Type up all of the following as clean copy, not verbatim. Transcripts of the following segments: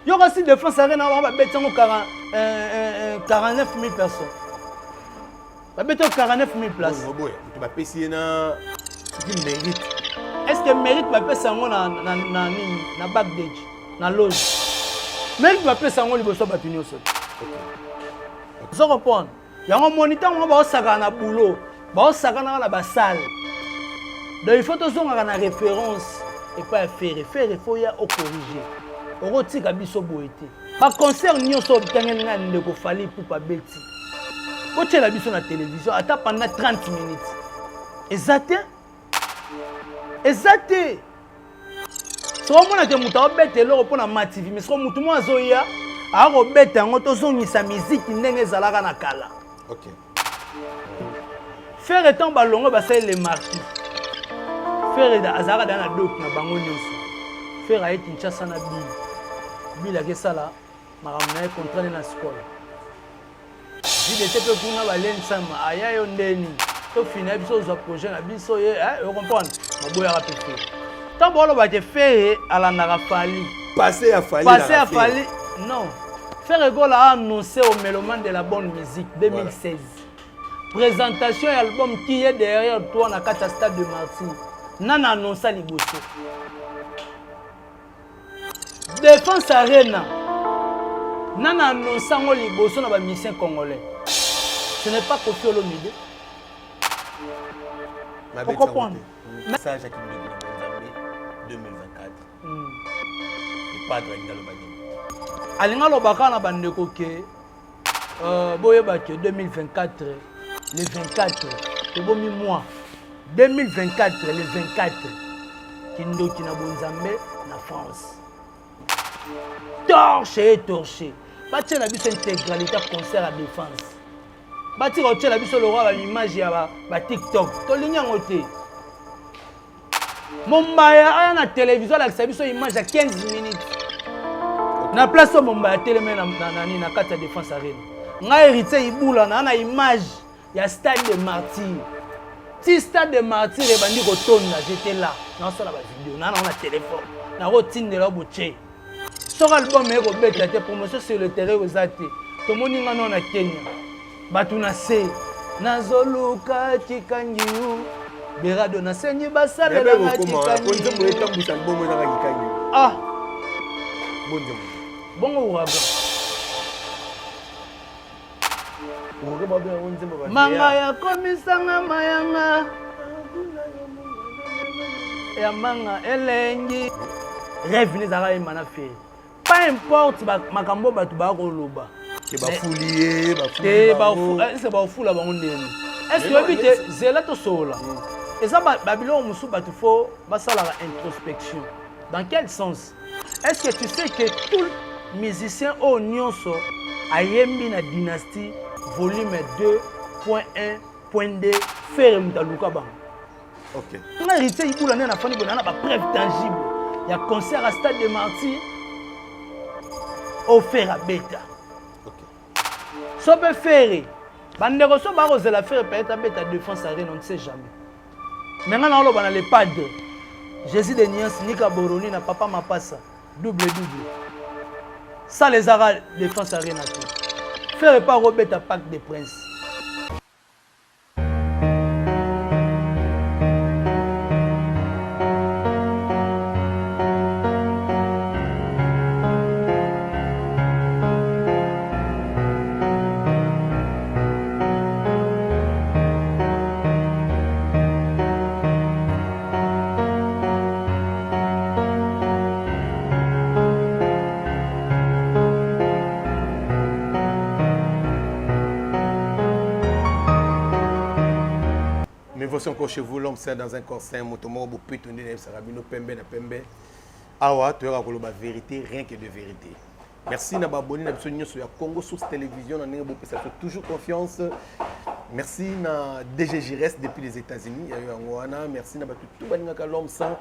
Il y aura aussi défense arena, on va mettre 49 000 personnes. On va mettre 49 000 places. Tu vas payer ce qu'il mérite. Est-ce que mérite va payer ça na backstage, na loge? Mérite va payer ça liboso batunyo so. Vous comprenez? Il y a un moniteur on va saka na boulot, ba saka na ba salle. Donc il faut toujours avoir une référence et pas faire il faut y corriger. On retire biso boité. Ba concert nyonso bitangena ndeko fali pour pas beti. Quand tu as la vision à la télévision, attends pendant 30 minutes. Exact. Exact. Si on a des moutons, on bête l'eau pour la mativi. Mais si on mouton a zoya, on bête en autozone sa musique n'est zalaga na kala. Ok. Faire étant ballon, bah c'est les marquis. Faire des azara dans la doc na bango nyonso. Faire aïe Kinshasa na bil. Bil a que ça là, ma ramène contrat dans la scola. Si l'été peut qu'on a l'aile sama, aïe aïe ndeni. Tout finir biso za projet na biso ye, vous comprenez? Ma boya rapide. Tant bon on va te faire à la narafali. Passer à Fali. Passer à Fali. Non. Faire rigolo a annoncé au Mélomane de la bonne musique 2016. Voilà. Présentation et album qui est derrière toi dans le stade de Martyr. Nana annoncé liboso. Défense Arena. Nana annoncé ngo liboso na ba musicien congolais. Ce n'est pas Koffi Olomide. Vous comprenez? Message à Kimbe 2024. Le padre Ngalo Bagné. Alinga lobaka na bandeko ke boyeba ke 2024 le 24 ebomi mois 2024 le 24 kindoki na bonzambe na France. Torché. Bati na biso intégralité concert à défense. Bati roche la biso le roi l'image ya ba TikTok. To linya ngote. Mombaya aya na télévision la biso image à 15 minutes. Na place Mombaya télémé na kati ya défense arena. Nga héritier ibula na image ya stade de Martyr. Si stade de Martyr et bandi kotonda j'étais là. Na sala ba vidéo na téléphone. Na rotindela boche. Sur album et Robert la promotion sur le terrain aux athées. Tout le monde est na Kenya. Batuna se nazoluka chikangiu berado na senyi basale la chikangiu. Ah bongo uraga manga ya komisanga mayanga ya manga elengi rêve les ara imana fe. Pas importe makambo batu ba koloba c'est pas foulier, c'est pas fou là ba ondeni. Est-ce que habite zela to sola? Et ça Babylone musu batu fo ba sala la introspection. Dans quel sens? Est-ce que tu sais que tout musicien au nyonso ayembi na dynastie volume 2.1.2 faire mutaluka bang. OK. On a hérité ibula na fani bona na ba preuve tangible. Il y a concert à stade de Martyr offert à Beta. Si on peut faire, bandeko so ba la faire peut-être à Beta défense arena, on ne sait jamais. Maintenant on a les padres. Jésus de Niance, Nika Boroni, na papa Mapassa, double. Ça les aura défense arena. Faire pas Robert à Parc des Princes. Voici encore chez vous, l'homme c'est dans un corps sain, motomo, bopé, tourné, sarabino, pembe, na pembe. Awa, tu auras la vérité, rien que de vérité. Merci na baboni na biso sur Congo Source Télévision, na ninga bopé, ça fait toujours confiance. Merci na DG Gires depuis les États-Unis, merci na batu tout baninga ka l'homme sans.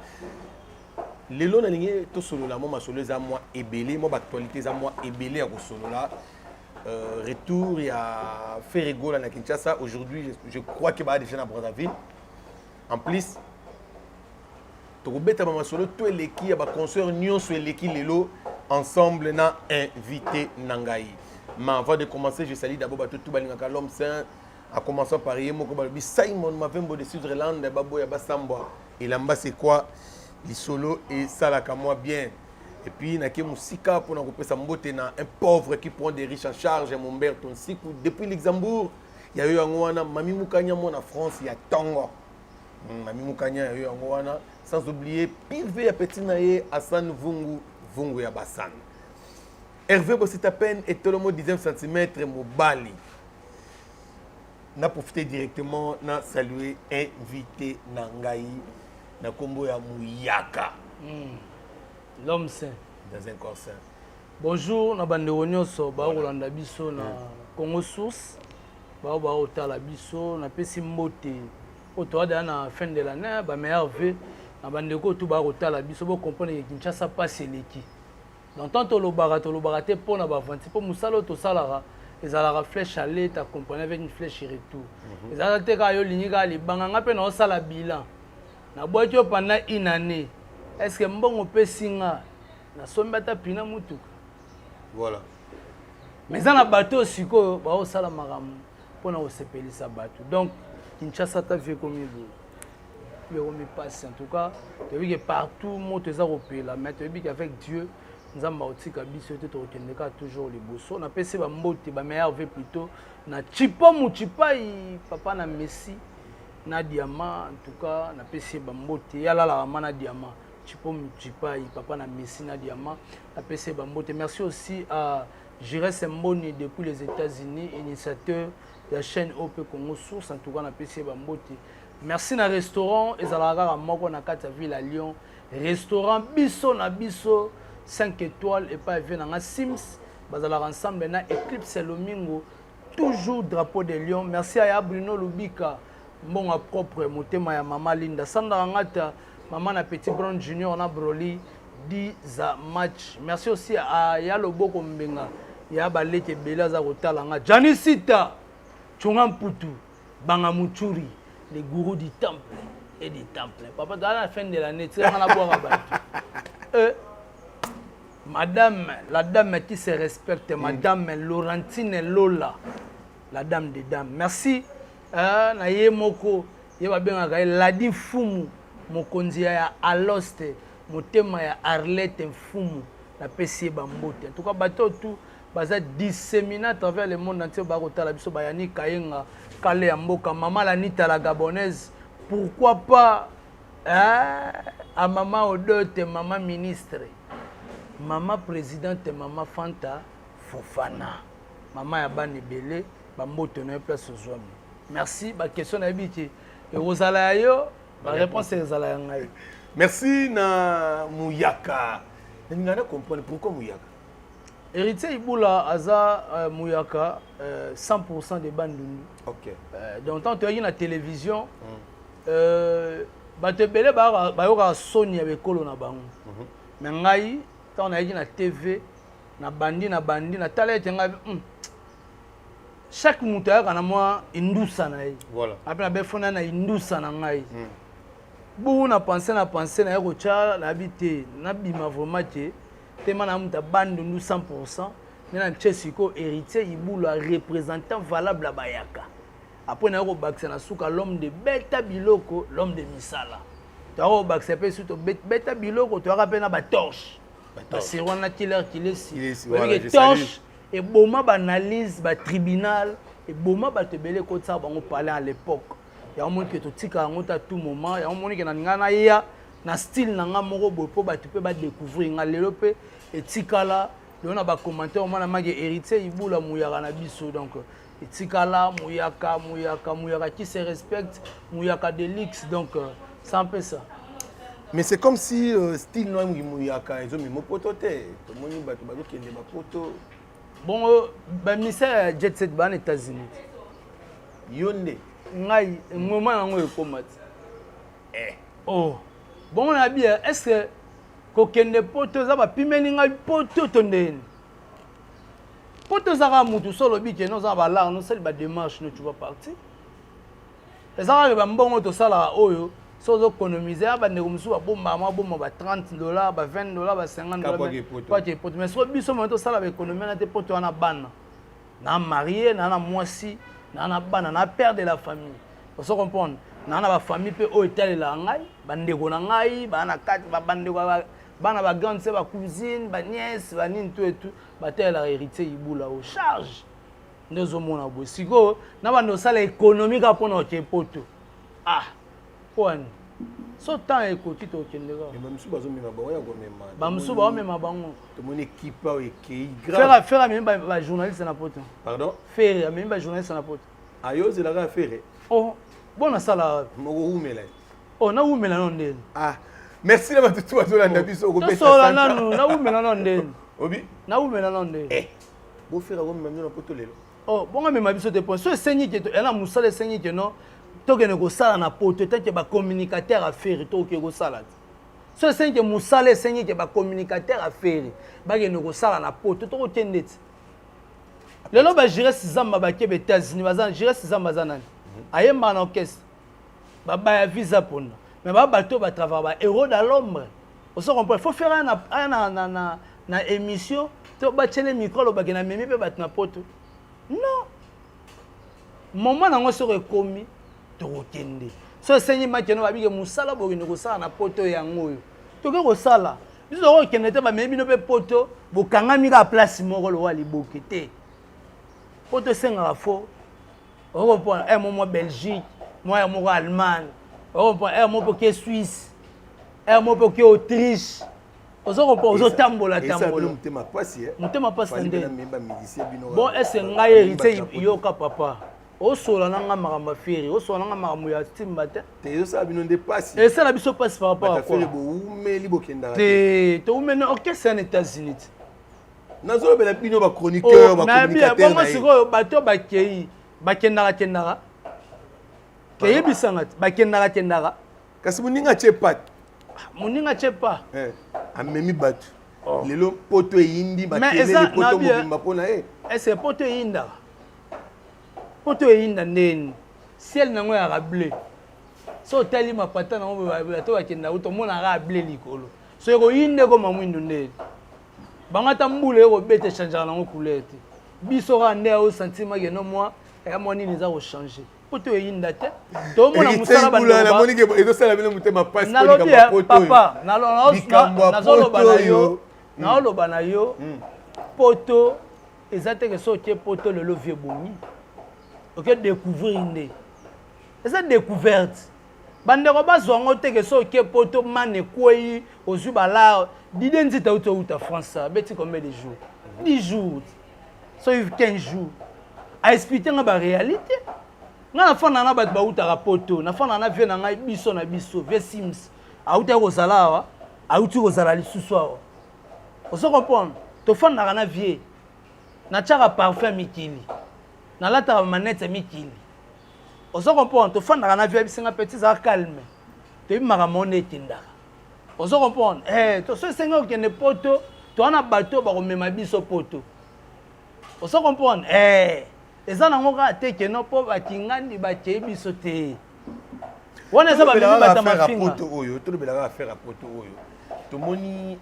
Lelo na lingue to solo la moi solo za moi ébélé, moi actualité za moi ébélé à solo là. Retour, il y a Ferrego à Kinshasa. Aujourd'hui, je crois qu'il va déjà à Brazzaville. En plus, tu as solo tout l'équipe, il y a concert Nyon sur l'équipe Lelo. ensemble na invité Nangaï. Mais avant de commencer, je salue d'abord tout l'homme saint, en commençant par Yemoko Balobi, Simon Mavembo de Sud-Irlande, Baboya Basamba. Et là-bas, c'est quoi? Les solos et ça là, moi bien. Et puis, il y a Moussika pour nous représenter un pauvre qui prend des riches en charge, mon père, ton cycle. Depuis Luxembourg, il y a eu un Mami Moukanya, en France, il y a Tongo. Mami Moukanya, il y a eu un sans oublier, Pilvé à Petit Naye, Hassan Vungu, Vungu ya Bassan. Hervé Bossitapen et tout le monde 10e centimètre, Mobali. On a profité directement, on a salué, invité Nangaï, na combo ya Mouyaka. L'homme saint. Dans un corps saint. Bonjour, na bande nyonso ba Rolanda biso na Congo Source. Ba otala biso na pesi mbote. Otoada na fin de l'année ba meilleur vœu na bande ko tout ba otala biso bo comprendre que Kinshasa passe leki. Dans tant to lo barate pour na ba vanti pour musalo to salara ezalaka flèche aller t'accompagner avec une flèche retour. Ezalaka te ka yo linika libanga ngape na osala bilan. Na boîte pendant une année. Est-ce que mbongo pe singa na sombata pina mutuka? Voilà. Mais dans la bateau siko ba osala makambo pona osepelisa bateau. Donc Kinshasa ta fait comme il veut. Il me passe en tout cas, tu vois que partout moto za opela, mais tu vois qu'avec Dieu nzamba otika biso te tokendeka toujours les bosso. Na pesi ba mbote ba meilleur veut plutôt na chipa muchipa papa na Messi na diamant en tout cas na pesi ba mbote yala la mana diamant. Chipo Mchipai, papa na Messi na diamant, la PC Bambote. Merci aussi à Jérès Mboni depuis les États-Unis, initiateur de la chaîne OP Congo Source, en tout cas na PC Bambote. Merci na restaurant Ezalaga Moko na Kata Ville à Lyon. Restaurant Bisso na Bisso 5 étoiles et pas venu na Sims. Bazala ensemble na Eclipse Lomingo, toujours drapeau de Lyon. Merci à Bruno Lubika, bon à propre motema ya Mama Linda Sandra Ngata. Maman a Petit Brown Junior, on a Broly, 10 match. Merci aussi à Yalobo Kombenga, Yabale Kebela Zarotalanga, Janisita, Chungan Putu, Bangamuchuri, les gourous du temple et du temple. Papa, dans la fin de l'année, tu sais, on a boire à battre. Madame, la dame qui se respecte, Madame Laurentine Lola, la dame des dames. Merci. Naye Moko, Yaba Benga, Ladi Fumu. Mokonzi ya Aloste, motema ya Arlette Mfumu, la PC Bambote. En tout cas, bateau tout, baza disséminé à travers le monde entier. Barota la biso bayani kayenga, kale ya mboka, maman la nita la gabonaise. Pourquoi pas à maman Odote, maman ministre, maman présidente, maman Fanta Fofana, maman ya Bani Belé, Bambote na place aux hommes. Merci. Ma question est habituée. Et Rosala yo. La réponse est Zalayangaï. Merci na Mouyaka. Je ne comprends pas pourquoi Mouyaka. Héritier Iboula Aza Mouyaka, 100% des Bandundu. Ok. Donc, quand tu as la télévision, tu as Sony avec Kolo na bango. Mais ngai, quand on a la TV, na bandi, na tala chaque mouteur a moi indousa na yi. Voilà. Après la befona na indousa na ngai. Bon, na pensé na yako cha na habité na bima vraiment te mana muta bande nous 100%. Mais na Chesiko héritier Iboula représentant valable à Bayaka. Après na yako bakse na suka l'homme de Beta Biloko, l'homme de Misala. Tu as yako bakse pe surtout Beta Biloko, tu as rappelé na ba torche. C'est un killer qui laisse. Voilà, torche et boma ba analyse ba tribunal et boma ba te belé ko ça bango parler à l'époque. Il y a un monde qui est tika à tout moment. Il y a un monde qui est na style nanga moko bopo ba tu peux ba découvrir nga lelope et tika là on a ba commentaire on a ma héritier Iboula Mouyaka na biso donc et tika là Mouyaka qui se respecte Mouyaka de luxe donc c'est un peu ça. Mais c'est comme si style noir Mouyaka ils ont mis mon poto te tout monde ba tu ba qui est ba poto bon ben ministère jet set ban États-Unis yonde ngai moment nango ekomati oh bon on a bien est-ce que kokende poto za ba pimeli ngai poto tondeni poto za ka mutu solo bike no za ba la no sel ba démarche no tu vas partir ezaka ba mbongo to sala oyo so économiser ba ndeko musu ba bomba ba $30 ba $20 ba $50 pas que poto mais so biso mo to sala ba économie na te poto wana bana na marié na mwasi na bana na père de la famille vous comprendre na ba famille pe o etalela ngai ba ndeko na ngai bana kati ba bandeko bana ba grande sœur ba cousine ba nièce ba nini tout et tout ba tela héritier ibula au charge ndezo mona bo siko na bando sala économique apona o poto ah point so temps ekoti to kendeka mais mamsu bazo mema ba ya ko mema ba msu ba mema bango to mon équipe o ekei grave faire même ba journaliste na poto pardon faire même ba journaliste na poto ayo zela ga faire oh bona sala moko umela oh na umela non ndeni ah merci na batutu bazolanda biso ko pesa so nanu na umela non ndeni obi na umela non ndeni eh bo faire ko mema na poto lelo oh bonga mema biso te point so senyi ke to ela musala senyi ke no to ke ne ko sala na poto te ke ba communicateur affaire to ke ko sala so senyi ke musala senyi ke ba communicateur affaire ba ke ne ko sala na poto to ko tendeti lelo ba gérer sizamba ba ke États-Unis bazan gérer sizamba zanani ayemba na orchestre baba ya visa pona mais ba bato ba travailler ba héros dans l'ombre on se comprend faut faire na émission to ba tchele micro lo ba ke na memi pe bat na poto non moment nango so rekomi to kende so senyi makeno ba bige musala bo ne ko sala na poto yango yo to ke ko sala biso ko kende te ba memi no pe poto bo kangami ka place moko lo wali bokete poto senga fo on comprend un moment Belgique moi un moment Allemagne on comprend un moment que Suisse un moment que Autriche on comprend on tambola tambola mutema pasi mutema pasi ndé bino bon est-ce nga hérité yoka papa o sola nanga makamba feri o sola nanga makambo ya timba te yo sa bino ndé pasi et ça la biso passe par rapport à quoi feri bo umeli bokenda te to umeli orchestre en États-Unis nazo bela bino ba chroniqueur ba communicateur na siko bato bakei bakendaka keye bisanga bakendaka kasi muninga chepat muninga chepa amemi batu lelo poto yindi bakele poto mobimba pona est-ce poto yinda ndeni ciel nango ya bleu so tali mapata nango bato bakenda uto mona ga bleu likolo so yeko yinde ko mamwindo ndeni bangata mbule ko bete changer nango couleur te biso ga nde au sentiment que non moi et moi ni les a changer poto yinda te to mona musala ba na moni ke ezo sala bino mutema passe ko ka poto papa na loba na yo poto ezate que so tie poto le levier boni OK découvrir ndé eza découverte bande ko bazongo te que so ke poto mane koyi ozuba la dide nzita uta France beti combien de jours 10 jours so 15 jours a expliquer nga réalité nga na fana na bat ba uta poto na fana na vie na ngai biso na biso vie sims a uta ko sala a uti ko sala lisusu awa on se comprend to fana na vie na tchaka parfum mikili na lata manette mikili on se comprend to fana na vie bisinga petit za calme to imaka monete ndaka on se comprend to so senga ko ne poto to ana bato ba ko mema biso poto on se comprend eza nango ka te ke no po bakingandi bakei biso te wana eza ba bibi bata mafinga poto oyo to bela ka faire poto oyo to moni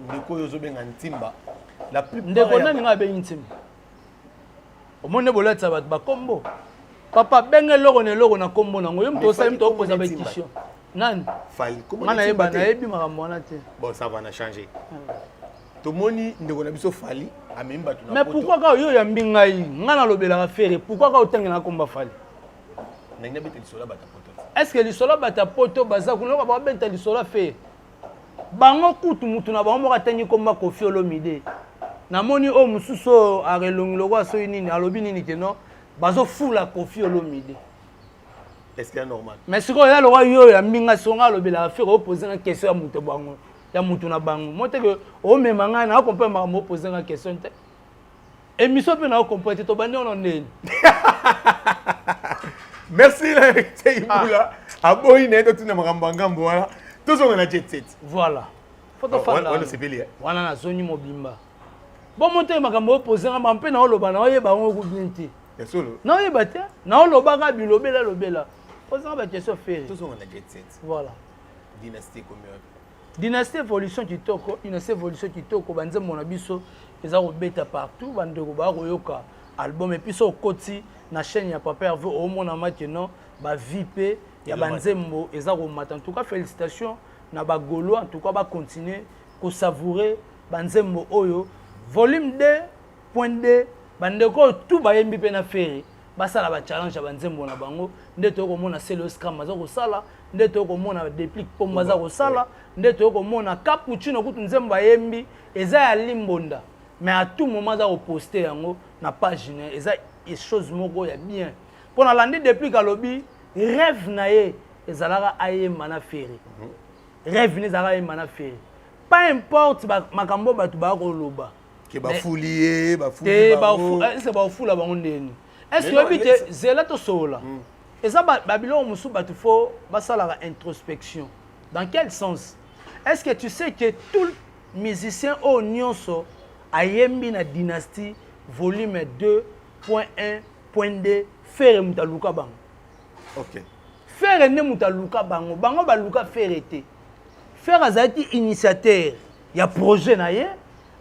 ndeko yo zo benga ntimba la plus ndeko nani nga be ntimba omone bolatsa bat ba kombo papa benge loko ne loko na kombo nango yo mto sa mto opoza ba question nani fali comment ngana yeba na yebi makambo wana te bon ça va na changer to moni ndeko na biso fali amemba tu na mais pourquoi ka yo ya mbingai ngana lobela ka faire pourquoi ka otangela komba fali nanga bete lisola bata poto est-ce que lisola bata poto baza kunoka ba benta lisola faire bango kutu mutu na bango moka tangi komba Koffi Olomide na moni o mususo arelonglo kwa so nini alobi nini keno bazo fula Koffi Olomide est-ce que c'est normal mais siko ya lo yo ya mbinga songa lobela faire opposer une question ya mutu bango ya mutu na bango mote que o mema nga na comprendre ma poser une question te émission pe na comprendre to bandi on ndeni merci la Ibula aboyi na to tuna makambo ngambo wala tozonga na jet set voilà photo fala wana sepeli wana na zoni mobimba bon mote makambo poser nga mpe na oloba na oyeba ngo ku binti ya solo na oyeba te na oloba ka bilobela lobela posant la question faire. Tous on a jet set. Voilà. Dynastie combien? Dynastie évolution kitoko, dynastie évolution kitoko, banze mona biso, ils ont bêta partout, bande ko ba koyoka album et puis so koti na chaîne ya Papa Hervé au mona maintenant ba VIP ya banzembo ezako mata. En tout cas félicitations na ba golo, en tout cas ba continuer ko savourer banzembo oyo volume 2.2 bandeko tout ba yembi pe na faire basala ba challenge ya banzembo na bango ndeto ko mona c'est le scrum mazo ko sala ndeto ko mona déplique pomba za ko sala ndeto ko mona cappuccino kutu nzembo yembi eza ya limbonda mais à tout moment za ko poster yango na page ne eza une chose moko ya bien pour na landi déplique alobi rêve na ye ezalaka ayemba na faire rêve ne ezalaka ayemba na faire pas importe makambo batu ba ko loba ke ba foulier ba foulier c'est ba fula ba ndeni est-ce que habite zela to sola et ça babylon musu batu fo basala introspection dans quel sens est-ce que tu sais que tout musicien au nyonso ayembi na dynastie volume 2.1.2 faire mutaluka bango OK faire ne mutaluka bango bango baluka faire été faire azati initiateur ya projet na ye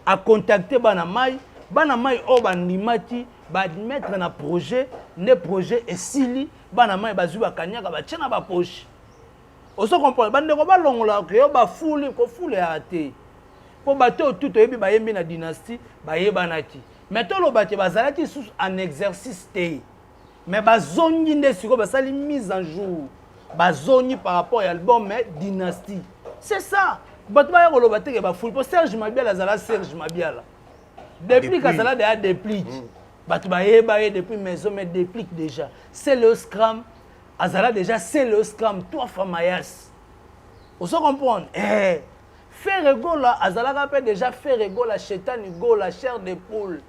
a contacter bana mai o bandimati ba admettre na projet ne projet esili bana mai bazu bakanyaka ba tchena ba poche oso comprendre bande ko balongola ko ba fuli ko fuli ate po bato tout oyebi ba yembi na dynastie ba yebanaki mais to lo baté bazalaki sous en exercice té mais bazongi nde siko basali mise en jour bazongi par rapport à l'album dynastie c'est ça bato ba yolo baté ba fuli po Serge Mabiala azala Serge Mabiala depuis qu'azala de déplique bato ba yeba depuis maison mais déplique déjà c'est le scrum azala déjà c'est le scrum toi Famayas oso comprendre faire gola azala rappelle déjà faire gola chétani gola chair de poule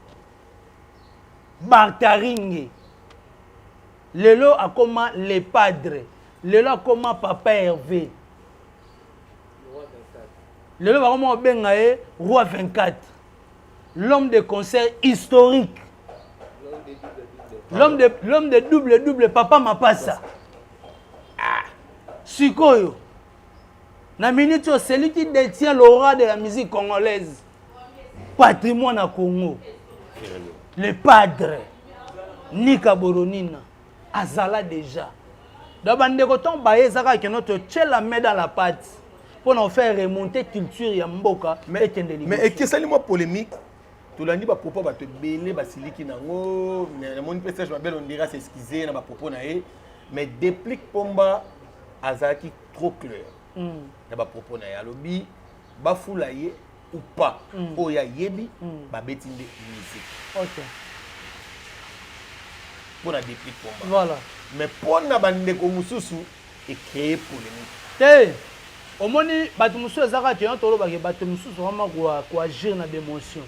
Bartaringue lelo akoma les padres lelo akoma Papa Hervé lelo bakoma bengaye roi 24 l'homme de concert historique l'homme de double Papa Mapassa sikoyo na minute celui qui détient l'aura de la musique congolaise patrimoine à Congo le padre Nika Boronina azala déjà dans bande coton baye zaka que notre tchela met dans la pâte pour nous faire remonter culture ya mboka mais est-ce que ça les polémique tout l'année ba propos ba te belé ba siliki nango na mon message ba bel on dira s'excuser na ba propos na e mais déplique pomba azaki trop clair na ba propos na ya lobi ba fulaye ou pas oya yebi ba betinde musique OK pour la déplique pomba voilà mais pour na bande ko mususu et créer polémique au moni bato mususu ezaka te tolo ba ke bato mususu vraiment ko agir na d'émotion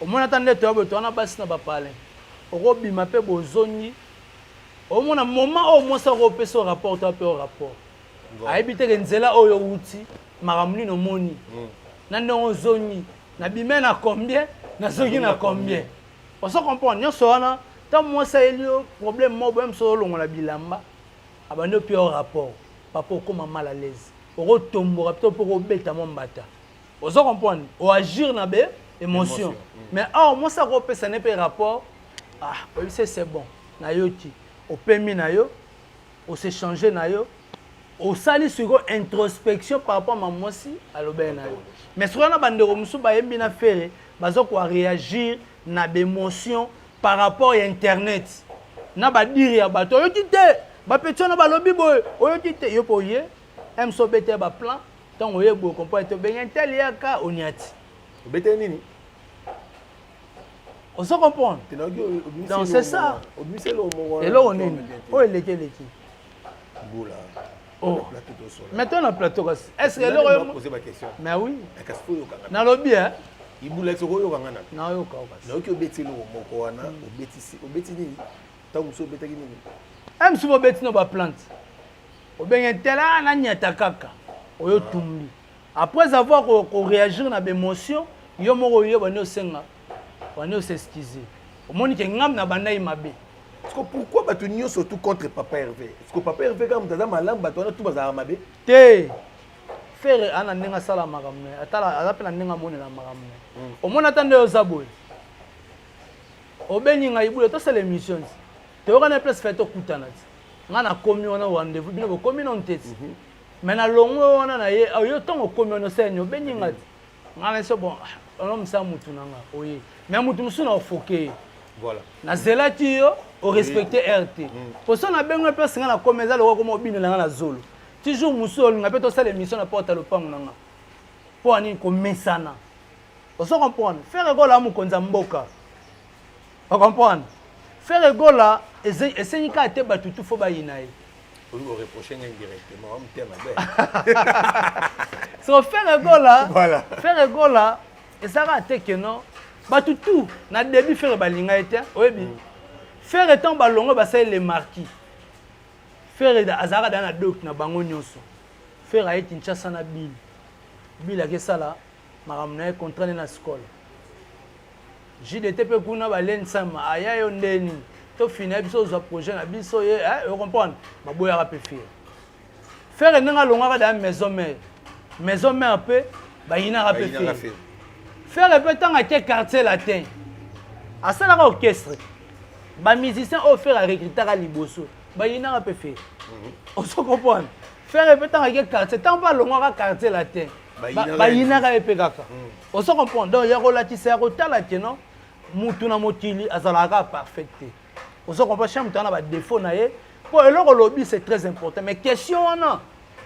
au moni attendre to ba to na basi na ba parler oko bima pe bozongi au mona moment au moins ça repesa rapport to pe au rapport ayebite ke nzela oyo uti makamuni no moni na ndongo zongi na bimé na combien na zongi na combien on se comprend nyonso wana tant moi ça elio problème mo bem so longola bilamba abando pe au rapport papa okoma mal à l'aise oko tombora peut pour obeta mo mbata on se comprend o agir na be émotion mais moi ça repesa ne pe rapport oui c'est bon na yoti o pemi na yo o se changer na yo au sali sur introspection par rapport à moi aussi à l'obéna mais sur na bandero musu ba yembi na faire bazo ko réagir na d'émotion par rapport à internet na ba dire ya bato yo tite ba petit na ba lobi boy yo tite yo poye em so bete ba plan tant oye bo comprendre to ben tel yaka oniati bete nini on se comprend donc c'est ça et là on est oh il était boula. Oh. Maintenant, on a plateau. Est-ce que l'on poser ma question? Mais oui. Dans le bien. Il boule sur le gangana. Non, il y a aucun bêtise au Mokoana, au bêtise. Tant que vous bêtise. Même si vous bêtise, nos plantes. Au bien, tel a n'a takaka. Au yo tumbi. Après avoir réagi à l'émotion, il y a mon royaume, on est au Senga. On est au s'excuser. Au monde qui est ngam na banda imabe. Parce que pourquoi bato nyo surtout contre Papa Hervé? Parce que Papa Hervé quand mutaza malam bato na tout bazara mabe. Te. Faire ana nenga sala makamne. Atala azapela nenga monela makamne. Au moins attendez aux aboy. Au beninga ibule to c'est l'émission. Te okana place fait okutana. Ngana komi wana rendez-vous bino komi non tête. Mais na longo wana na ye yo tongo komi ono senyo beninga. Ngana c'est bon. On me ça mutu nanga. Oui. Mais mutu musuna ofoke. Voilà. Na zelati yo o respecter RT. Pour ça na bengo place ngana komeza lo ko mo bino na zolo. Toujours musolo nga pe to ça l'émission na porte le pang nanga. Po ani ko mesana. On se comprend. Faire gola mu konza mboka. On comprend. Faire gola essayer ka te batutu fo ba yinae. On vous reprocher indirectement on t'aime So faire gola. Voilà. Faire gola et ça va te que non. Batutu na début faire balinga été. Oyebi. Faire étant balongo ba ça les marquis. Faire azara dans la doc na bango nyonso. Faire a été Kinshasa na bil. Bil a ke sala maramna contrat na école. JDT pe kuna ba len sama aya yo ndeni. To fina biso za projet na biso ye vous comprendre. Maboya ra pe faire. Faire nga longa dans maison mère. Maison mère pe ba ina ra pe faire. Faire pe tanga ke quartier latin. Asala ka orchestre. Ba musicien au faire recruter à liboso. Ba ina ra pe faire. On se comprend. Faire pe tanga ke quartier tant pas longa quartier latin. Ba ina ra pe kaka. On se comprend. Donc ya relatisa ko tala ke non. Mutu na motili azalaka parfaite. On se comprend chaque temps na ba défaut na ye. Pour le lobby c'est très important mais question non.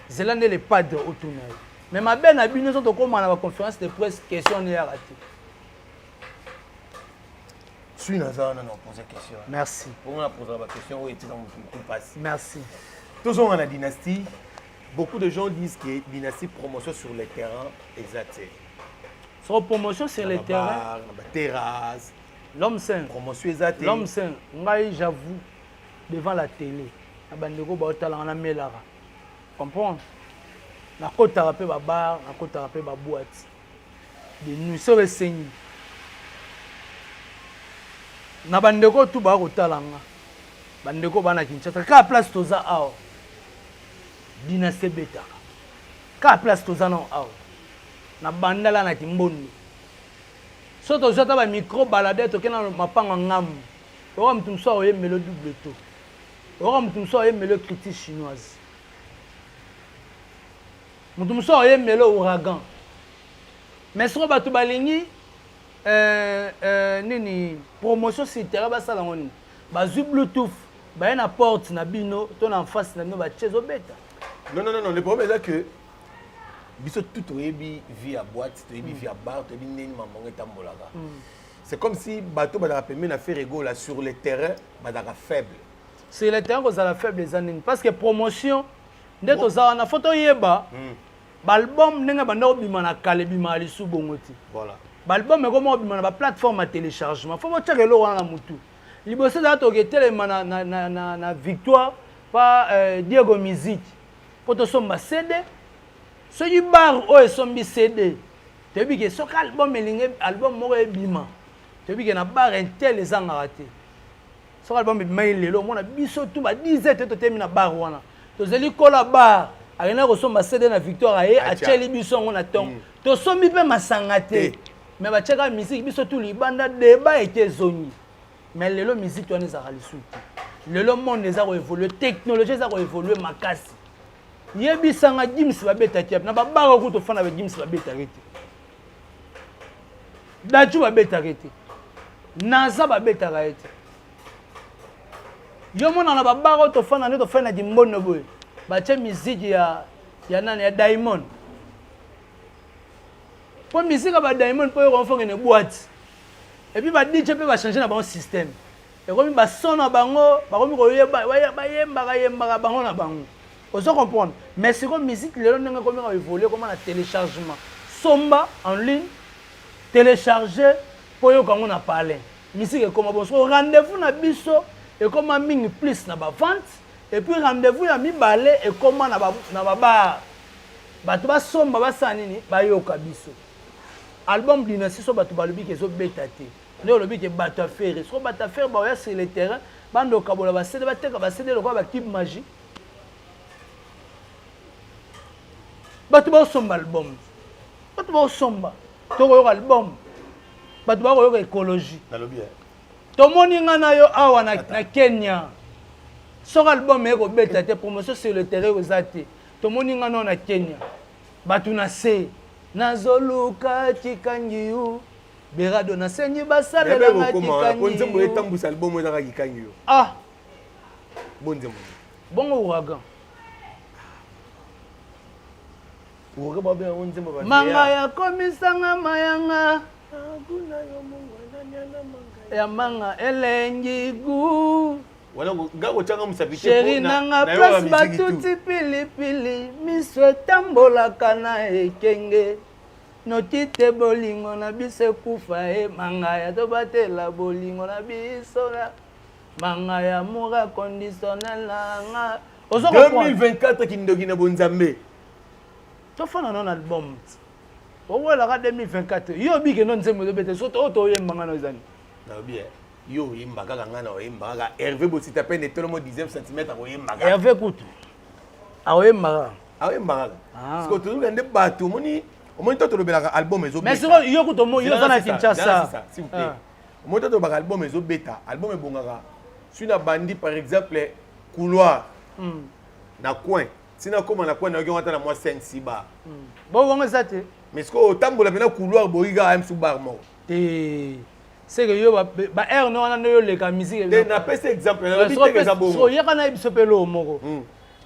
Zela ne le pas de autour na ye. Mais ma belle na bino to comme na conférence de presse question ne ya raté. Suis Nazar non poser question. Merci. Pour on poser la question où était dans mon passe. Merci. Toujours en la dynastie, beaucoup de gens disent que dynastie promotion sur les terrains exact. Sur promotion sur les terrains, terrasse, l'homme saint. Promotion exact. L'homme saint, ngai j'avoue devant la télé, abandeko ba otala na melara. Comprends? Na kota rapé ba bar, na kota rapé ba boîte. De nuit sur le seigneur. Na bandeko tout ba otala nga. Bandeko bana Kinshasa, ka place toza awo. Dynastie beta. Ka place toza non awo. Na bandala na timbondo. Soto jota ba micro balade to kena mapanga ngam. Ora mtumso oye melo double to. Ora mtumso oye melo critique chinoise. Mtumso oye melo ouragan. Mais so ba to balingi nini promotion sur terrain ba sala ngoni. Ba zu bluetooth, ba na porte na bino, to na en face na bino ba chezo beta. Non, le problème est là que tout oyebi via boîte, oyebi via bar, oyebi neni mamango etambolaka. C'est comme si bateau badaka permis na faire ego là sur le terrain badaka faible. Sur le terrain que ça la faible les années parce que promotion nde to za na photo yeba. L'album nenga banda obima na kale bima ali su bongoti. Voilà. L'album est comme obima na ba plateforme à téléchargement. Faut montrer que lo wana mutu. Liboso da to getele na victoire pas Diego Music. Pour to somba CD. Ce du bar o sombi CD. Te bi que ce album elinge album moko ebima. Te bi que na bar intel les anga raté. Ce album e mail lelo mona biso tout ba 10 to termina bar wana. To zeli kola bar. Arena ko somba CD na victoire aye a cheli biso ngona ton. To sombi pe masanga te. Mais ba cheka musique biso tout libanda débat était zoni. Mais lelo musique to neza kalisu. Lelo monde eza ko évoluer, technologie eza ko évoluer makasi. Yebisanga James babeta tiap na babaka ko to fana ba James babeta rete. Daju babeta rete. Naza babeta rete. Yo mona na babaka to fana ne to fana di mbono boy. Ba che musique ya nani ya Diamond. Po musique ba Diamond po yo konfonga ne boîte. Et puis ba DJ pe ba changer na bon système. Et comme ba sona bango, ba komi ko yeba ba yemba bango na bango. Vous comprenez? Mais c'est comme musique, les gens ont évolué comme un téléchargement. Somba en ligne, télécharger pour que on a parlé. Musique est comme bon. Rendez-vous na biso et comme un ming plus na ba vente et puis rendez-vous ya mi balé et comme na ba bar. Ba to ba somba ba sanini ba yoka biso. Album dynastie so ba to ba lobi ke so beta te. nde olobi ke bato affaire soko bato affaire baoya sur le terrain bandokabola basede bateka basede lokola bakibe magie bato baosomba album bato baosomba tokoyoka album bato bakoyoka écologie tomoni nga na yo awa na Kenya soki album ekobeta te promotion sur le terrain oza te tomoni nga nao na Kenya bato na se nazoluka tikangiyu berado nasengi basalelanga tikangiyu ah bongo ouragan manga yakomisanga mayanga ya manga elengi gu sheri nanga place batuti pilipili miso etambolaka na ekenge noti te bolingo na biso ekufa e manga ya tobatela bolingo na biso manga ya mura conditionnel nanga 2024 kindoki na bonzambe tofana non album owelaka 2024 yo bike no nzembo tobete so toyembanga no ezani yo yembaka kanga na oyembaka Hervé Bosita pe netolo mo 10e centimètre oyembaka Hervé kutu aoyembaka parce que tout le bateau moni omoni to tolobelaka album ezo mais siko yo kuto mo yo zana Kinshasa s'il vous plaît omoni to tolobaka album ezo beta album ebongaka sur na bandi par exemple couloir na coin sina koma na coin na yo ngata na moi 5 6 bar bon bongo zate mais siko otambola pena couloir boyiga am sous bar mo c'est que yo ba air no na yo le ka musique te na pese exemple na bi te za bongo so yaka na biso pelo moko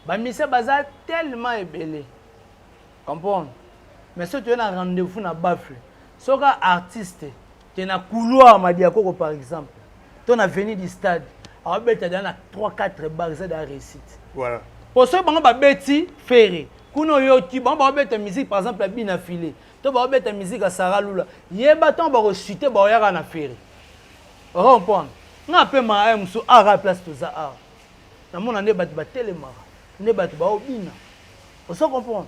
ba mise baza tellement ebele comprendre mais so tu es na rendez-vous na bafle soka artiste tu es na couloir Madiakoko par exemple tu na venu du stade a beta dans 3 4 bars ça da réussite voilà pour ça bango ba beti ferré kuno yo ti bango ba beta musique par exemple Bina Filé to ba beta musique à Sarah Lula yeba ton ba rechuter ba yaka na ferré comprendre na pe ma mso ara place to za ara na mona ne bat batelema ne bat ba obina on se comprendre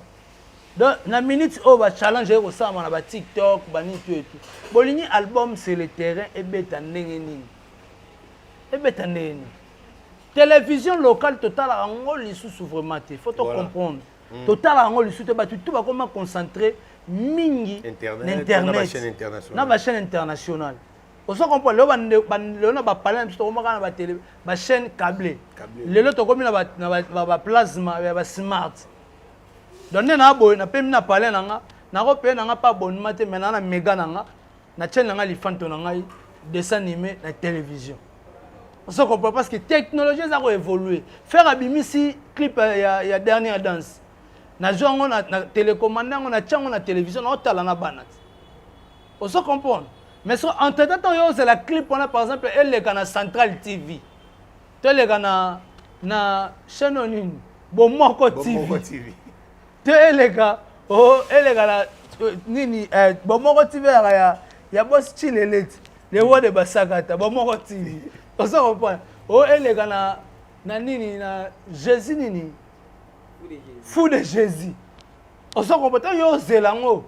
donc na minute o ba challenge ko sama na ba TikTok ba ni tout et tout bolini album c'est le terrain et beta ndenge nini et beta ndenge télévision locale total en lisusu vraiment te faut comprendre total en lisusu te ba tout ba comment concentrer mingi internet na ba chaîne internationale on se comprend le na ba parler tout comment na ba télé ba chaîne câblée le lot comme na ba plasma ba smart donc na boy na pe na parler na ko pe na pas abonnement te maintenant na méga na chaîne na li fanto na ngai dessin animé na télévision. On se comprend parce que technologie ça a évolué. Faire abimisi clip ya dernière danse. Na jongo na télécommandant na tchango na télévision na otala na banat. On se comprend. Mais entre temps yo c'est la clip on a par exemple elle est na Central TV. Tele na chaîne onine Bomoko TV. Telega oh elega la nini Bomoko TV ya boss Chileleti le roi de Basakata Bomoko TV. On se comprend. Oh elega na nini na Jésus nini fou de Jésus. On se comprend yo zelango.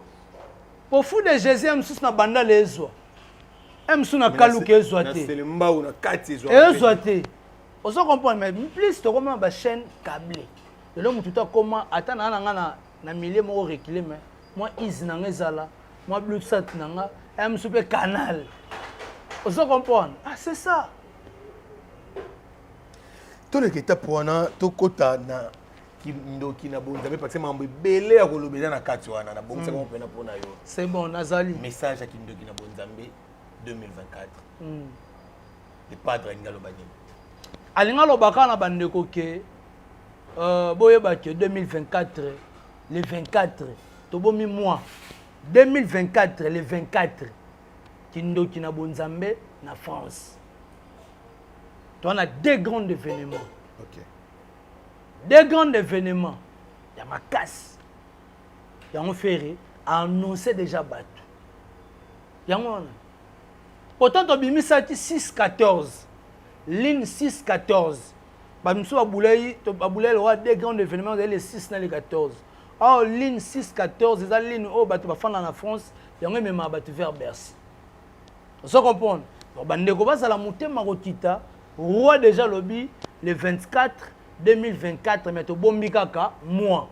Pour fou de Jésus amsus na banda lezo. Amsus na kaluke ezwate. C'est le mbao na kati ezwate. On se comprend mais plus to comment ba chaîne câblée. Le long tout comment atana na milieu mo reculer mais moi is na ngezala, moi Bluesat nanga, amsus pe canal. On se comprend. Ah c'est ça. Tout le qui t'a pour to kota na ki na bonzabe parce que mambo belé ya kolobeza na kati wana na bonza ko pena pona yo. C'est bon Nazali. Message à Kindoki na bonzambe 2024. Le padre ngalo bani. Alinga lobaka na bandeko ke boyeba ke 2024 le 24 tobomi mois 2024 le 24 Kindoki na bonzambe na France. On a deux grands événements. OK. Deux grands événements. Il y a ma casse. Il y a un ferré a annoncé déjà battu. Il y a un. Pourtant, on a mis ça 6-14. Ligne 6-14. Bamsou Aboulaye, le roi des grands événements, les 6 et les 14. Or, ligne 6-14, c'est la ligne où on va faire en France, il y a même battu vers Bercy. Vous comprenez? Bandeko bazala mutema kotita roi déjà lobby le 24 2024 mais to bombi kaka moi.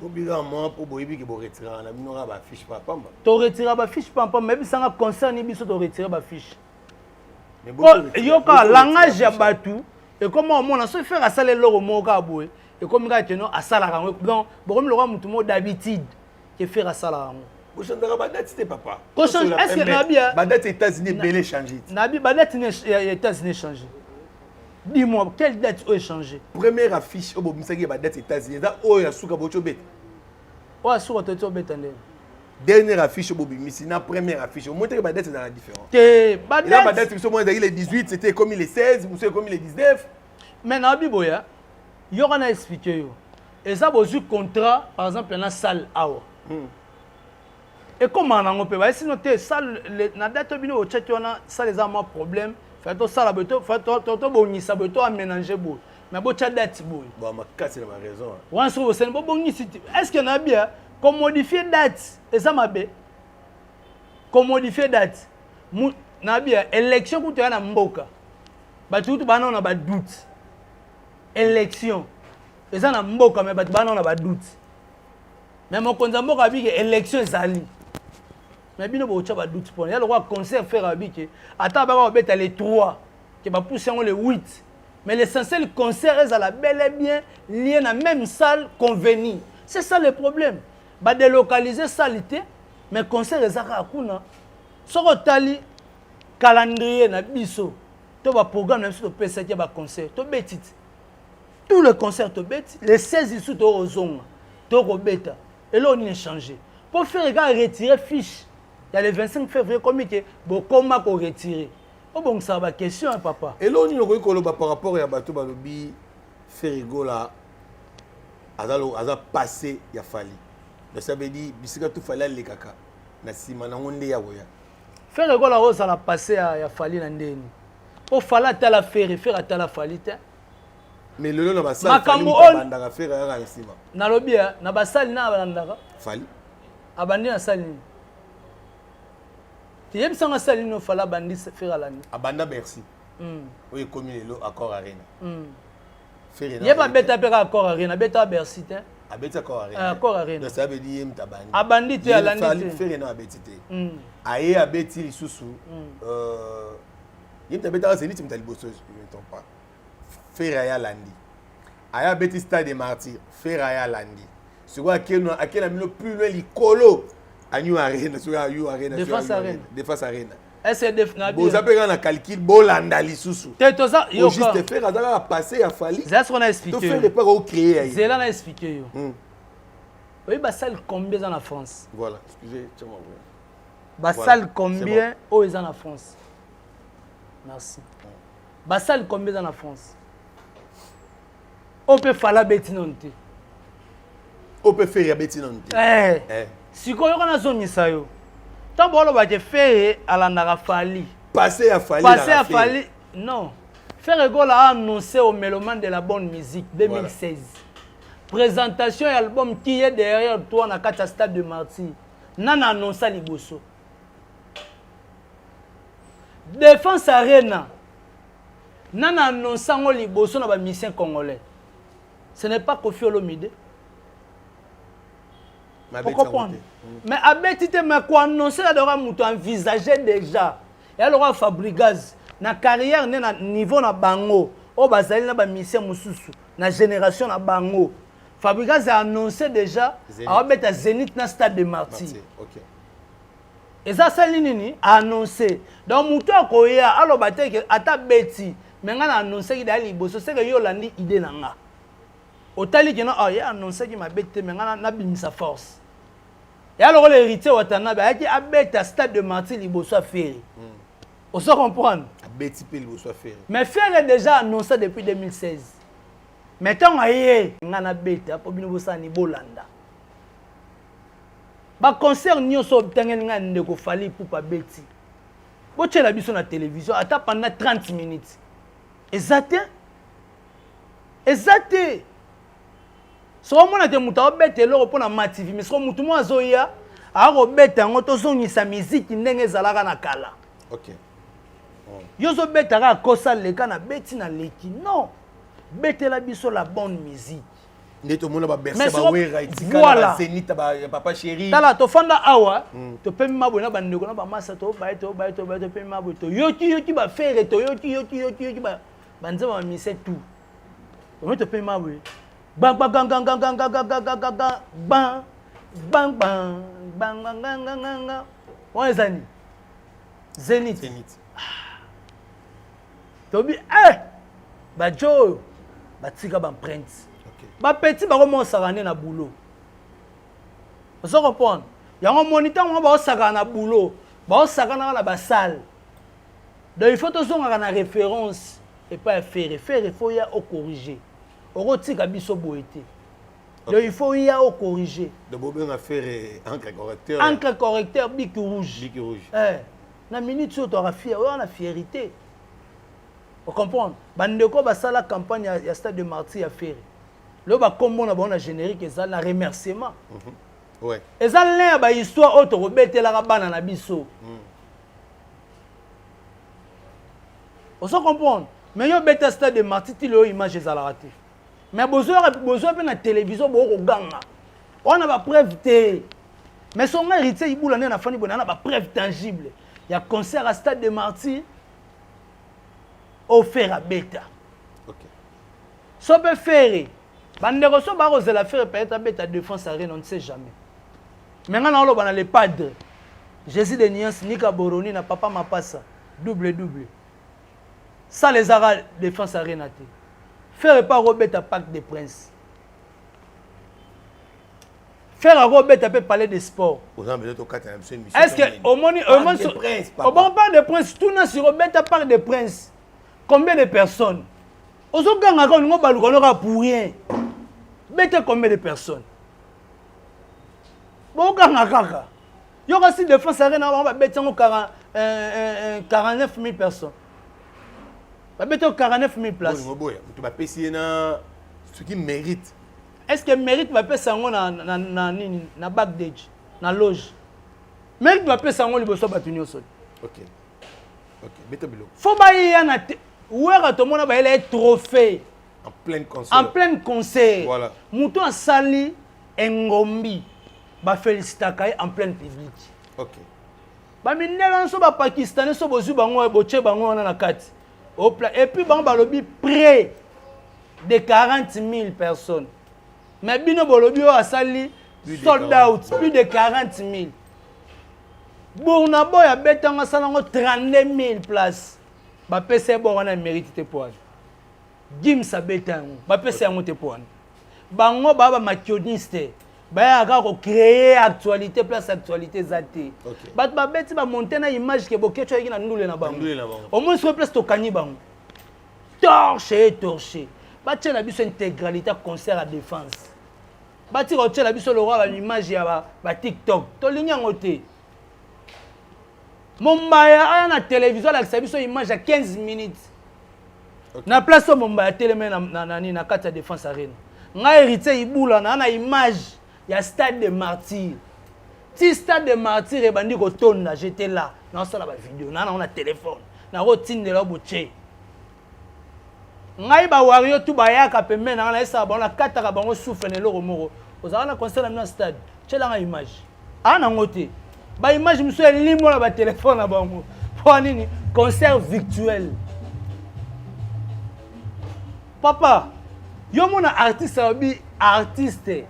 Bombika moi pour boyibi ki bo retirer na binora ba fiche pa pamba. To retirer ba fiche pa pamba mais bisanga concert ni biso to retirer ba fiche. Mais yoka langage ya batu et comment on a so faire à saler loro moka boy et comme ka teno à sala rango donc bokomi loko mutu mo d'habitude que faire à sala rango. Bochandara ba date papa. Est-ce que Nabia ba date États-Unis belé changé. Nabi ba date États-Unis changé. Dis-moi quelle date a changé? Première affiche au Bomisaki ba date États-Unis da o ya suka bocho bet. O ya suka to betande. Dernière affiche au Bobimisi na première affiche. Au moins que ba date dans la différence. Que ba date. Là ba date so moins le 18 c'était comme le 16, monsieur comme le 19. Mais Nabi boya yo kana expliquer yo. Et ça bozu contrat par exemple na salle awa. Et comment on a peut sinon te salle na date bino o check ona ça les a moins problème fait to sala beto fait to bonisa beto a mélanger bo mais bo cha date bo bon ma casse la raison on se c'est bo bonisi est-ce que na bien comme modifier date et ça m'a bé comme modifier date na bien élection ku to na mboka ba tout bana on a ba doute élection et ça na mboka mais ba bana on a ba doute mais mon konza mboka bi que élection ezali. Mais bien au chaba doute pour. Il y a le roi concert faire avec. Attends ba beta les 3 qui va pousser le 8. Mais l'essentiel concert est à la bel et bien lié dans la même salle convenue. C'est ça le problème. Ba délocaliser salité mais concert est à kuna. Soko tali calendrier na biso. To ba programme même sur PC qui ba concert. To betit. Tout le concert to bet les 16 ici to ozonga. To robeta. Et là on y a changé. Pour faire retirer fiche. Il y a le 25 février comme que comment qu'on retirer. Oh bon ça va question hein, papa. Et là on y a par rapport à bateau balobi Ferrigo là aza passé ya fali. Donc ça veut dire bisika tout fallait les kaka. Na sima na ngonde ya boya. Ferrigo là ça la passé ya fali na ndeni. Pour fala ta la faire ta la fali ta. Mais le na basal fali bandaka faire ya na sima. Na lobia na basal na bandaka. Fali. Abandi na sali. Tu y a un salle qui fallait bandi faire à l'année. Abanda merci. Oui, comme il est accord arena. Il y a pas bête à faire accord arena, bête à Bercy. Abeta accord arena. Accord arena. Ça veut dire que bandi. Abandi tu à l'année. Faire na abetité. Aye abeti li susu. Yem tabeta c'est ni timta liboso, je ne trompe pas. Faire à l'année. Aye abeti stade des martyrs, faire à l'année. C'est quoi quel a mis le plus loin l'icolo. Anyu arena so ayu arena défense arena est-ce que vous avez un calcul bolanda lisusu te ça yo juste faire à passer à fali c'est ce qu'on a expliqué to faire pas au créer c'est là on a expliqué oui ba salle combien dans la France voilà excusez tiens-moi ba salle combien au est en France merci ba salle combien dans la France on peut faire la bétinonté on peut faire la bétinonté si on a une zone ça yo tant bon on va te faire à la narafali passer à fali non faire go là annoncer au mélomane de la bonne musique 2016 présentation et album qui est derrière toi na kata stade de Martyrs nana annoncer liboso défense arena nana annoncer ngo liboso na ba mission congolais ce n'est pas Kofi Olomide. Mais abetite mais quoi annoncer là devant muto envisager déjà et alors Fabregas na carrière na niveau na bango o bazali na ba mission mususu na génération na bango Fabregas a annoncé déjà a beta Zénith na stade de Martyrs. OK. Et ça c'est nini a annoncé donc muto akoya alors bateke ata beti mais nga na annoncé qu'il a liboso c'est que yo landi idée na nga otali que non a annoncé qu'il m'a bête mais nga na bimisa force. Et alors l'héritier Watanabe a dit abeta stade de Martyrs liboso faire. On se comprend. Abeti pe liboso faire. Mais faire est déjà annoncé depuis 2016. Mettons aye nga na beta po bino bosa ni bolanda. Ba concert nyonso obtengen nga ndeko fali pour pa beti. Bo tshela biso na télévision ata pendant 30 minutes. Exact. So mona te muta obete loko pona mativi mais so mutu mo azoya a robeta ngo to zongisa musique ndenge ezalaka na kala. OK. Yo zo betaka kosa leka na beti na leki. Non. Betela biso la bonne musique. Neto mona ba berse Mais ba so- wera itika voilà. ba zenita ba papa chéri. Tala to fanda awa to pe mabo na bandeko na ba masa to ba to pe mabo to yoki ba faire to yoki ba banza ba mise tout. To pe mabo. Bang bang gang gang gang gang gang gang gang gang gang bang bang bang bang bang gang gang gang gang. On est ani. Zenith. Tobi ba jo ba tika ba prince. Ba petit ba comment sarane na boulot. Vous comprenez? Il y a un moniteur on va sarane na boulot, ba sarane na ba salle. Donc il faut toujours avoir une référence et pas faire il faut y a au corriger. Au tika biso boité. Donc il faut y a au corriger. De boben à faire encre correcteur. Encre correcteur bic rouge. Bic rouge. Na minute sur tu auras fier, on a fierté. Vous comprenez? Bandeko ba sala campagne ya stade de Martyr à faire. Là ba combo na bon générique et ça na remerciement. Ouais. Et ça là ba histoire auto robetela bana na biso. Vous comprenez? Mais yo beta stade de Martyr ti le image za la raté. Mais besoin pe na télévision bo ko ganga. On a ba preuve té. Mais son héritier ibula na fani bona na ba preuve tangible. Il y a concert à stade de Martyr offert à beta. OK. So peut faire bandeko so ba rozela faire peut-être à beta défense arène on ne sait jamais. Maintenant on a les padres. Jésus de Niance Nika Boroni na papa Mapassa double. Ça les ara défense arène. Faire pas Robert à Parc des Princes. Faire à Robert à parler de sport. Est-ce que au moins au Parc des Princes tout na sur Robert à Parc des Princes. Combien de personnes? Ozo ganga ko ngo baluka no pour rien. Bête combien de personnes? Bon ganga kaka. Yo ka si défense arena on va bête ngo 49 000 personnes. Ba bête 49 000 places. Tu vas payer na ce qui mérite. Est-ce que mérite va payer sango na backstage, na loge? Mérite va payer sango liboso batunyo so. OK. Bête bilo. Faut ba ya na où est tout le monde a les trophées en plein concert. En plein concert. Voilà. Mouton a sali engombi. Ba félicitaka en plein public. OK. Ba minela so ba pakistanais so bozu bango boche bango na kati. Et puis bango ba lobi près de 40 000 personnes. Mais bino bolobi o asali sold out plus de 40 000. Bourna boy a betanga salango 32 000 places. Ba pese bo wana mérite te poane. Gim sa betango, ba pese yango te poane. Bango ba maquilloniste. Ba ya ko créer actualité place actualité zate. Ba ba beti ba monter na image ke bokecho yiki na ndule na bango. Au moins sur place to kani bango. Torché. Ba tshela biso intégralité concert à défense. Ba ti ko tshela biso le roi ba image ya ba TikTok. To linyango te. Mombaya na télévision la service image à 15 minutes. Na place Mombaya télémé na kata défense arena. Nga héritier ibula na image ya stade de Martyr. Ti stade de Martyr e bandi ko tonna j'étais là. Na sala ba vidéo na on a téléphone. Na ro tindela boche. Ngai ba wario tu ba yaka pembe na esa ba na kata ka bango souffle ne loro moko. Ozala na concert na stade. Tshela nga image. Ana ngote. Ba image monsieur limo na ba téléphone na bango. Pour nini concert virtuel. Papa, yo mona artiste obi artiste.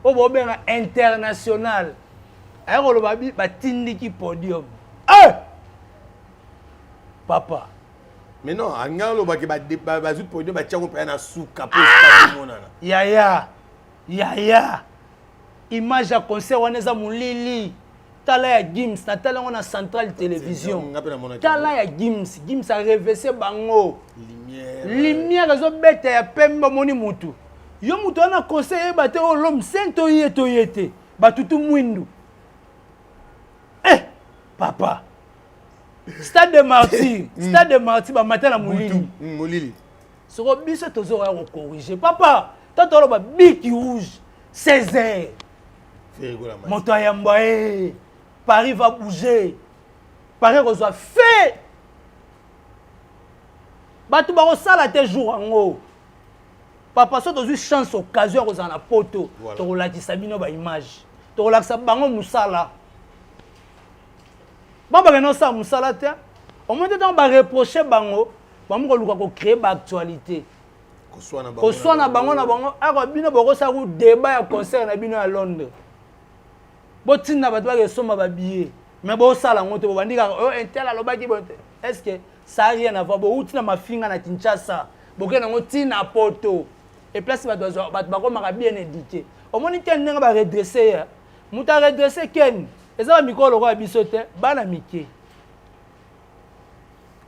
O bo benga international. Ayo lo babi ba tindiki podium. Papa. Mais non, angalo ba ke ba zut podium ba tchako pa na souka pour pas monana. Yaya. Image à concert waneza mulili. Tala ya Gims, na tala on a Central Télévision. Tala ya Gims a reversé bango. Lumière zo bête ya pemba moni mutu. Yo mutu ana conseiller ba te o l'homme saint toyete. Ba tutu mwindu. Papa. Stade de Martyr ba matin na mulili. Soko biso tozo ya ko corriger. Papa, tata ba biki rouge 16h. Moto ya mbaye. Paris va bouger. pare kozwa fait bato bakosala te jour yango papa so tozwi chance occasion ya kozala na poto tokolakisa bino baimage tokolakisa bango mosala babakende osala mosala te omoi te ntango bareproche bango bamo koluka kocrée baactualité koswana bango na bango aka bino bokosala ku débat ya concert na bino ya Londres botinda bato bakesomba babillet mais bosala yango te bobandi kaka oyo intel alobaki boye te est ce que ça a rien à voir bouti na mafinga na Kinshasa bokende yango ntina poto et place bato bakomaka bien éduqué omoni te ndenge baredresse ya moto aredresse ken eza bamikolo lokola biso te bana mike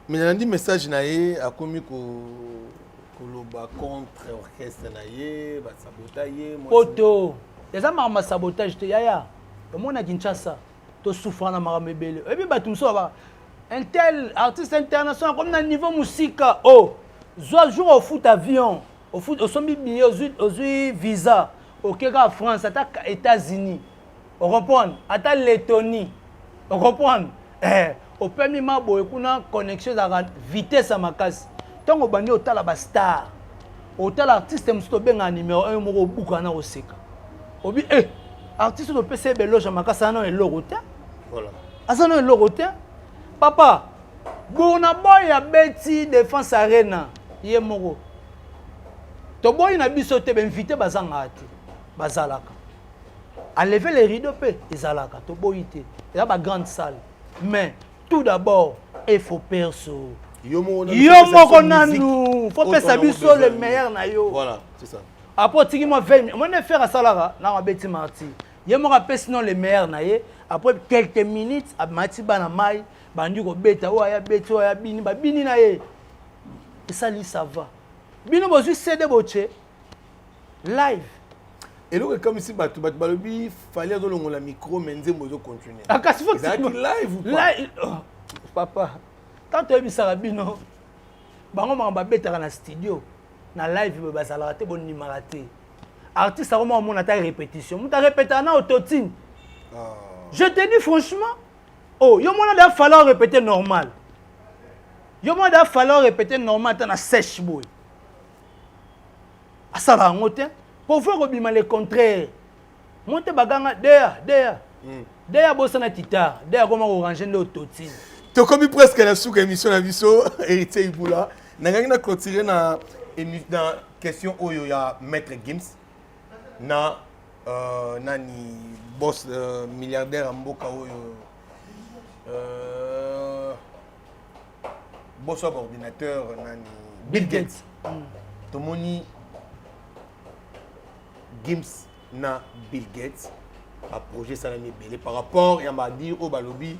mais nandi message na ye akomi koloba contre orchestre na ye basabota ye poto eza makambo ya sabotage te yaya omoni na Kinshasa tosouffra na makambo ebele ebi bato mosusu baba un tel artiste international comme na niveau musika zwa jour ofoot avion osombi billet ozwi visa okeka à France ata États-Unis on comprend ata Lettonie on comprend opemi maboye kuna connexion ezalaka vitesse ya makasi ntango obandi otala bastar otala artiste mosusu tobengaka numéro 1 moko obuka na oseka obi artiste oyo topesa ye beloge ya makasi aza na eloko te aza na eloko te papa Burna Boy abeti Défense Arena ye moko toboyi na biso te bainvité bazangaka te bazalaka enlever les rideaux pe ezalaka toboyi te eza bagrande salle mais tout d'abord il faut perso yo moko nanu faut pesa biso le meilleur na yo voilà c'est ça après otiki moi 20 moi ne faire asalaka na abeti marti ye moko apesi non le meilleur na ye après quelques minutes amati bana mai bandi kobeta oyo aya beti oyo aya bini babini na ye esali ça va bino bozwi cd boche live eloko ekamisi bato balobi fali azolongola micro me nzembo ezocontinue akasi ezalaki live ou pas papa tant toyebisaka bino bango makambo babetaka na studio na live boye bazalaka te bonimaka te artiste akoma omona ata répétition moto arépétaka na autotune je te dis franchement yo mona da falloir répéter normal yo mona da falloir répéter normal ata na sèche boye asala yango te pour faire kobima le contraire monte baganga deya bosana titare deya koma korange nde autotune tokomi presque na suka émission na biso héritier ibula nangangi na clôturer na question oyo ya maître Gims na nani boss milliardaire ya mboka oyo boss wa ordinateur nani Bill Gates tomoni Gims na Bill Gates a projet salami belé par rapport ya ba dire au balobi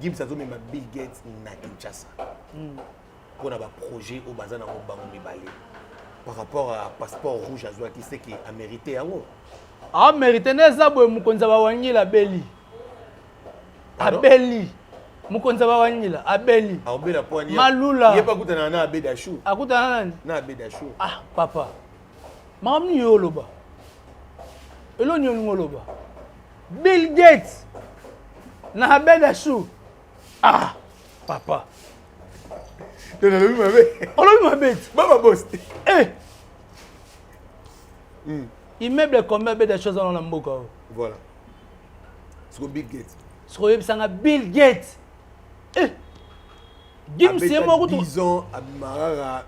Gims a zomé ma Bill Gates na Kinshasa pour na ba projet au bazana au bango mibale par rapport à passeport rouge azwa qui c'est qui a mérité yango a mérité neza boye mukonza ba wangila beli abeli mukonza ba wangila abeli abela poani malula yepa kutana na abedashu akutana nani na abedashu papa mamni yoloba eloni yoloba Bill Gates na abedashu papa tena lobi mabe olobi mabe baba boss immeuble combien de choses dans la mboka voilà c'est Bill Gates soyebisanga Bill Gates Gims c'est moko 10 ans abimara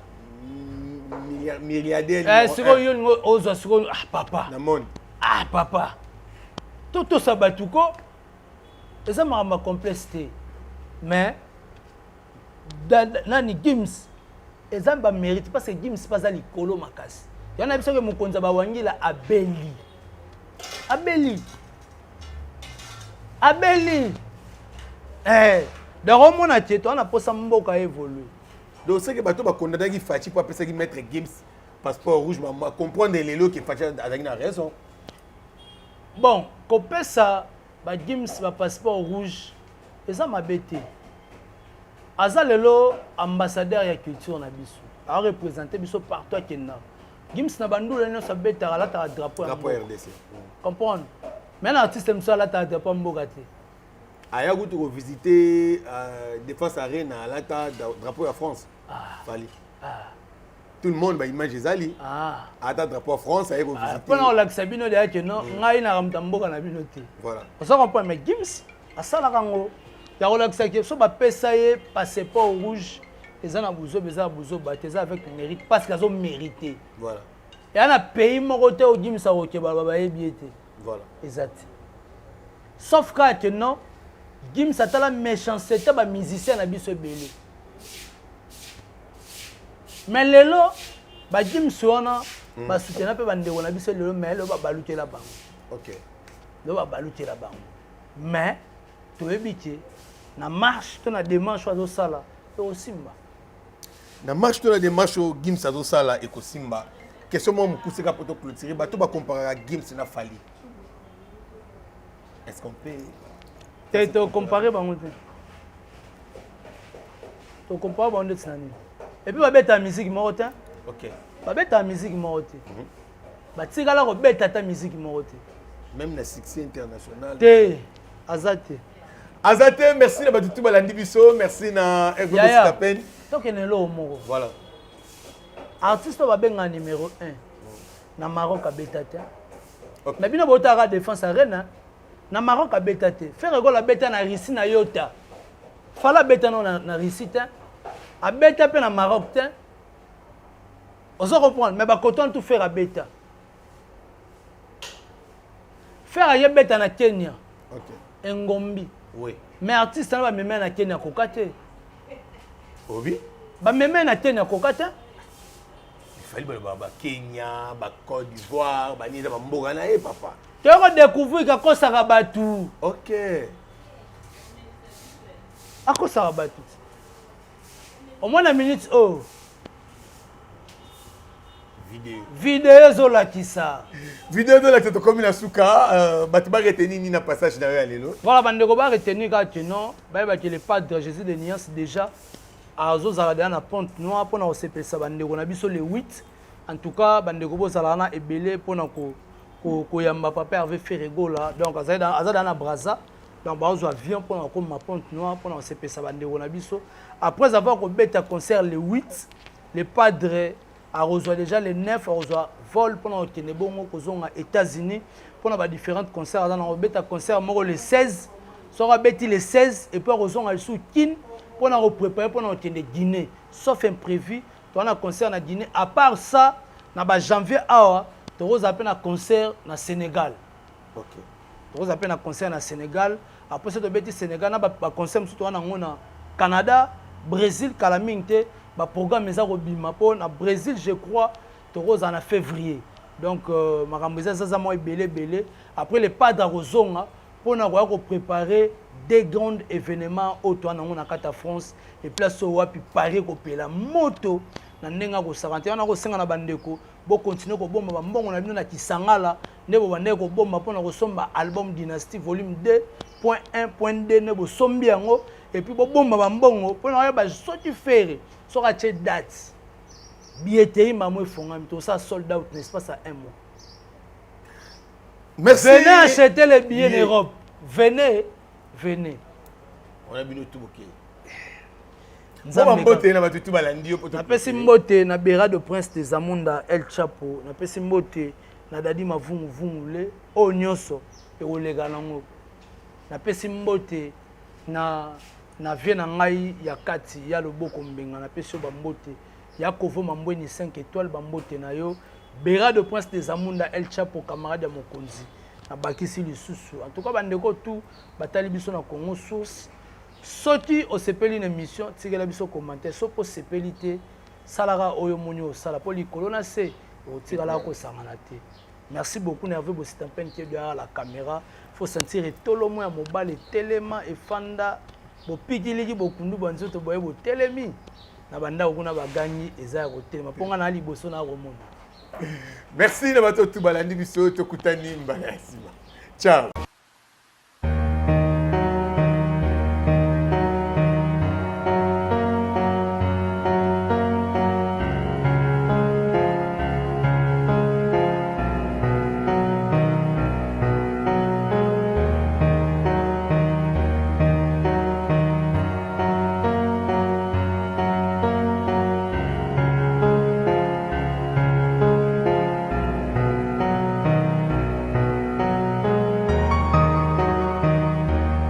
milliardaire siko yo ozo siko papa namoni papa toto sabatuko eza makambo complexité mais nani Gims eza ba mérite parce que Gims pas za likolo makasi yana biso ke mokonza ba wangila abeli donc on a dit on a posé mboka évoluer donc c'est que bato ba condamné qui Fachi pour appeler ça qui mettre Gims passeport rouge mais comprendre les lots qui Fachi a raison bon copé ça ba Gims ba passeport rouge et ça m'a bêté aza lelo ambassadeur ya culture na biso a représenter biso partout à Kenya Gims na bandula no sa bêta la ta drapeau RDC comprendre mais un artiste me ça la ta drapeau mboka te aya kutu ko visiter Défense Arène à l'ata drapeau de France. Fali. Tout le monde ba image ezali. Ata drapeau France aya ko visiter. Pona la Sabino de que non, ngai na ramtamboka na binote. Voilà. Ça comprend mais Gims asala kango. Ya ko la que so ba pesa ye passeport rouge. Les gens ont besoin baptisés avec mérite parce qu'ils ont mérité. Voilà. Et on a pays moroté au Gims à Okeba biété. Voilà. Exact. Sauf que non, Gims a la méchanceté ba musicien na biso belé. Mais lelo ba Gims wana ba soutenir pe bande na biso lelo mais le ba baluté la bango. OK. Le ba baluté la bango. Mais to ebité na marche to na démarche ozo sala to simba. Na marche to na démarche au Gims azo sala et ko simba. Question moi moukouseka poto clôturer ba to ba comparer à Gims na Fali. Est-ce qu'on peut te comparer bango te. To comparer bango te nani. Et puis ba beta musique moko te. OK. Ba beta musique moko te. Ba tikala ko beta ta musique moko te. Même le succès international. Te azate. Azate, merci na batutu balandi biso, merci na Ego Stapen. Donc en lo moko. Voilà. Artiste ba benga numéro 1 na Maroc a betata. OK. Na bino bota ra Défense Arène na Maroc a betata. Faire go la beta na Russie na Yota. Fala beta no na Russie ta. A beta pe na Maroc ta. On se comprendre mais ba coton tout faire a beta. Faire a beta na Kenya. OK. Ngombi. Oui. Mais artiste na ba meme na Kenya kokate. Obi? Ba meme na Kenya kokate. Il fallait ba Kenya, ba Côte d'Ivoire, ba niza ba mboga na e papa. Tu vas découvrir ka ko saka batu. OK. Ako saka batu. Au moins na minute oh. Vidéo zola kisa. Vidéo de la tête comme la souka, batu ba retenir ni na passage na ya lelo. Voilà bande ko ba retenir ka non, ba ba que le padre Jésus de Niance déjà azo zala na Ponte Noire pour na osepesa bande ko na biso le 8. En tout cas bande ko bozala na ebele pour na ko yamba papa avait fait rigola donc azada na Brazza donc ba ozo avion pour na ko ma Ponte Noire pour na osepesa bande ko na biso après avoir ko beta concert le 8 le padre a reçoit déjà le 9 a reçoit vol pour na tenebongo ko zonga États-Unis pour na ba différents concerts dans na beta concert moko le 16 sera beti le 16 et puis reçoit al sous kin pour nous préparer pour nous tenir Guinée sauf imprévu tu as un concert na Guinée à part ça na janvier awa tu as un concert na Sénégal. OK. Tu as un concert na Sénégal après ça tu beti Sénégal na ba concert surtout na ngona Canada Brésil kalaminte ba programme eza ko bima pour na Brésil je crois tu as en février donc makambo ça moi belé après le pas d'Arozonga pour nous préparer des grands événements autour de la France et place au wapi Paris ko pela moto na ndenga ko 41 na ko senga na bandeko bo continuer ko bomba mbongo na bino na kisangala ndebo bandeko ko bomba pona ko somba album Dynasty volume 2.1.2 ne bo sombi yango et puis bo bomba mbongo pona ba soti faire so ka che date billetterie mamo fongami to ça sold out n'est-ce pas ça un mois. Merci. Venez acheter les billets en Europe. Venez. On a bien tout bouquet. Napesi mbote na Bera de Prince des Amunda El Chapo. Napesi mbote na Dadi Mavungu le o nyonso e olega nango. Napesi mbote na vie na ngai ya kati ya loboko mbenga. Napesi ba mbote ya Kovo Mambweni 5 étoiles ba mbote na yo. Bera de Prince des Amunda El Chapo camarade ya mokonzi. Na bakisi lisusu. En tout cas bandeko tout batali biso na Congo source. Soti o sepeli une émission tigela biso commentaire so po sepelité salara oyo monyo sala po likolo na se o tigala ko sangana te. Merci beaucoup nerveux bo sitampene qui derrière la caméra. Faut sentir tolo mo ya mobile telema e fanda bo pikiliki bo kundu banzoto boye bo telemi na banda okuna baganyi eza ya ko telema ponga na liboso na romona. Merci na bato tout balandi biso to kutani mbala sima. Ciao.